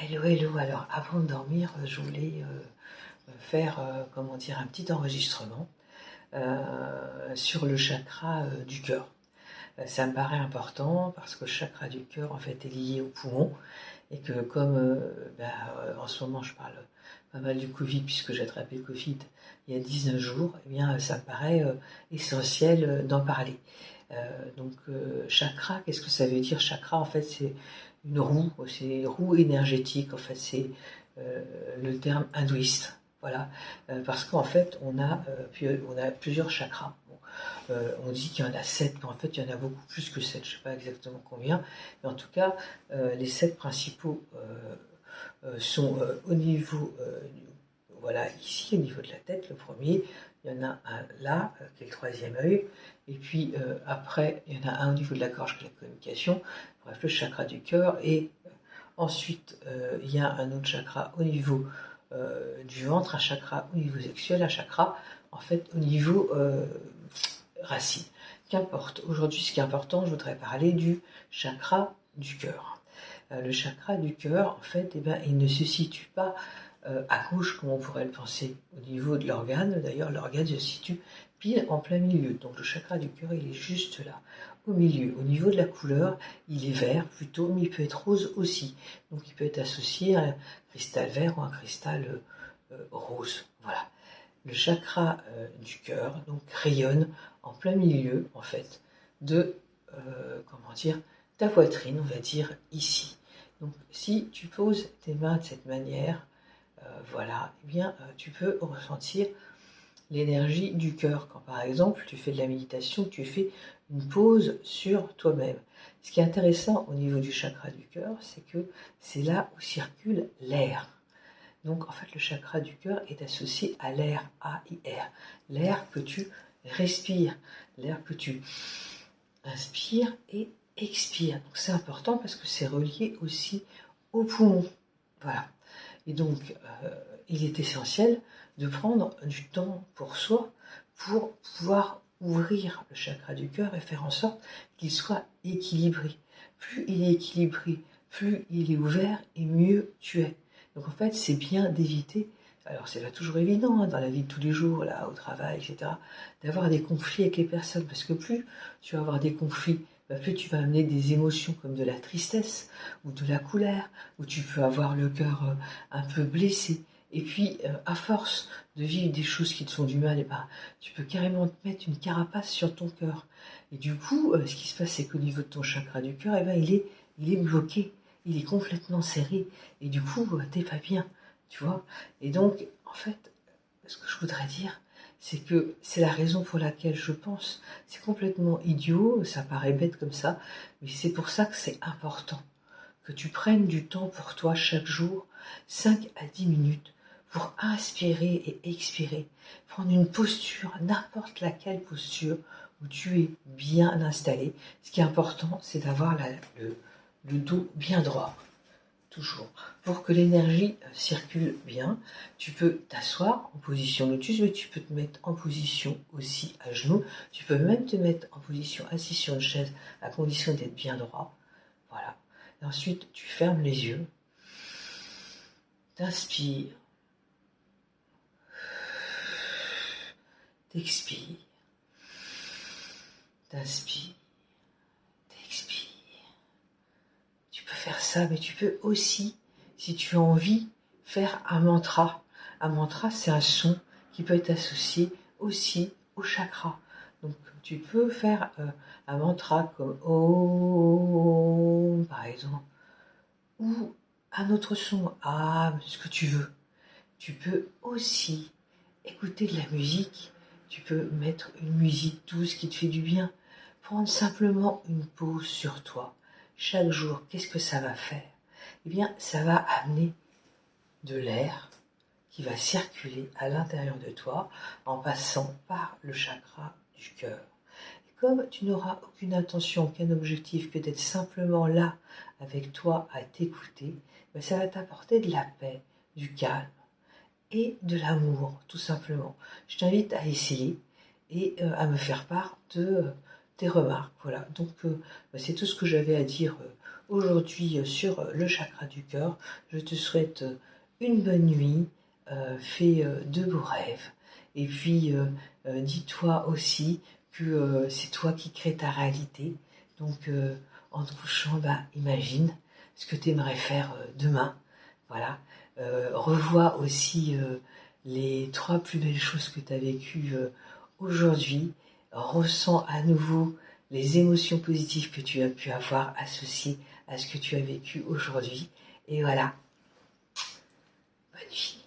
Hello, hello. Alors, avant de dormir, je voulais faire, comment dire, un petit enregistrement sur le chakra du cœur. Ça me paraît important parce que le chakra du cœur, en fait, est lié au poumon et que comme en ce moment, je parle pas mal du Covid puisque j'ai attrapé le Covid il y a 19 jours, eh bien, ça me paraît essentiel d'en parler. Chakra, qu'est-ce que ça veut dire? Chakra, en fait, c'est une roue énergétique, en fait, c'est le terme hindouiste. Voilà, parce qu'en fait, on a plusieurs chakras. Bon, on dit qu'il y en a 7, mais en fait, il y en a beaucoup plus que 7. Je ne sais pas exactement combien, mais en tout cas, les 7 principaux sont au niveau, voilà, ici, au niveau de la tête, le premier. Il y en a un là, qui est le troisième œil. Et puis après, il y en a un au niveau de la gorge, qui est la communication. Bref, le chakra du cœur. Et ensuite, il y a un autre chakra au niveau du ventre, un chakra au niveau sexuel, un chakra, en fait, au niveau racine. Qu'importe. Aujourd'hui, ce qui est important, je voudrais parler du chakra du cœur. Le chakra du cœur, en fait, il ne se situe pas à gauche, comme on pourrait le penser, au niveau de l'organe. D'ailleurs, l'organe se situe pile en plein milieu. Donc le chakra du cœur, il est juste là, au milieu. Au niveau de la couleur, il est vert plutôt, mais il peut être rose aussi. Donc il peut être associé à un cristal vert ou un cristal rose. Voilà. Le chakra du cœur donc rayonne en plein milieu, en fait, de, comment dire, ta poitrine, on va dire, ici. Donc si tu poses tes mains de cette manière, voilà, eh bien, tu peux ressentir l'énergie du cœur. Quand par exemple, tu fais de la méditation, tu fais une pause sur toi-même. Ce qui est intéressant au niveau du chakra du cœur, c'est que c'est là où circule l'air. Donc en fait, le chakra du cœur est associé à l'air, A-I-R. L'air que tu respires, l'air que tu inspires et expires. Donc c'est important parce que c'est relié aussi aux poumons. Voilà. Et donc, il est essentiel de prendre du temps pour soi pour pouvoir ouvrir le chakra du cœur et faire en sorte qu'il soit équilibré. Plus il est équilibré, plus il est ouvert et mieux tu es. Donc en fait, c'est bien d'éviter, alors c'est pas toujours évident dans la vie de tous les jours, là, au travail, etc., d'avoir des conflits avec les personnes, parce que plus tu vas avoir des conflits, plus tu vas amener des émotions comme de la tristesse ou de la colère, où tu peux avoir le cœur un peu blessé. Et puis, à force de vivre des choses qui te font du mal, tu peux carrément te mettre une carapace sur ton cœur. Et du coup, ce qui se passe, c'est qu'au niveau de ton chakra du cœur, il est bloqué, il est complètement serré. Et du coup, t'es pas bien, tu vois. Et donc, en fait, ce que je voudrais dire, c'est que c'est la raison pour laquelle je pense, c'est complètement idiot, ça paraît bête comme ça, mais c'est pour ça que c'est important que tu prennes du temps pour toi chaque jour, 5 à 10 minutes, pour inspirer et expirer. Prendre une posture, n'importe laquelle posture, où tu es bien installé. Ce qui est important, c'est d'avoir le dos bien droit, toujours. Pour que l'énergie circule bien, tu peux t'asseoir en position lotus, mais tu peux te mettre en position aussi à genoux. Tu peux même te mettre en position assis sur une chaise, à condition d'être bien droit. Voilà. Et ensuite, tu fermes les yeux, t'inspires, t'expires, t'inspires, t'expires. Tu peux faire ça, mais tu peux aussi, si tu as envie, faire un mantra. Un mantra, c'est un son qui peut être associé aussi au chakra. Donc, tu peux faire un mantra comme Om, par exemple, ou un autre son, ce que tu veux. Tu peux aussi écouter de la musique. Tu peux mettre une musique douce qui te fait du bien. Prendre simplement une pause sur toi. Chaque jour, qu'est-ce que ça va faire? Eh bien, ça va amener de l'air qui va circuler à l'intérieur de toi en passant par le chakra du cœur. Et comme tu n'auras aucune intention, aucun objectif que d'être simplement là avec toi à t'écouter, ça va t'apporter de la paix, du calme et de l'amour, tout simplement. Je t'invite à essayer et à me faire part de tes remarques. Voilà, donc c'est tout ce que j'avais à dire aujourd'hui sur le chakra du cœur. Je te souhaite une bonne nuit, fais de beaux rêves. Et puis, dis-toi aussi que c'est toi qui crée ta réalité. Donc, en te couchant, imagine ce que tu aimerais faire demain. Voilà. Revois aussi les 3 plus belles choses que tu as vécues aujourd'hui. Ressens à nouveau les émotions positives que tu as pu avoir associées à ce que tu as vécu aujourd'hui. Et voilà. Bonne nuit.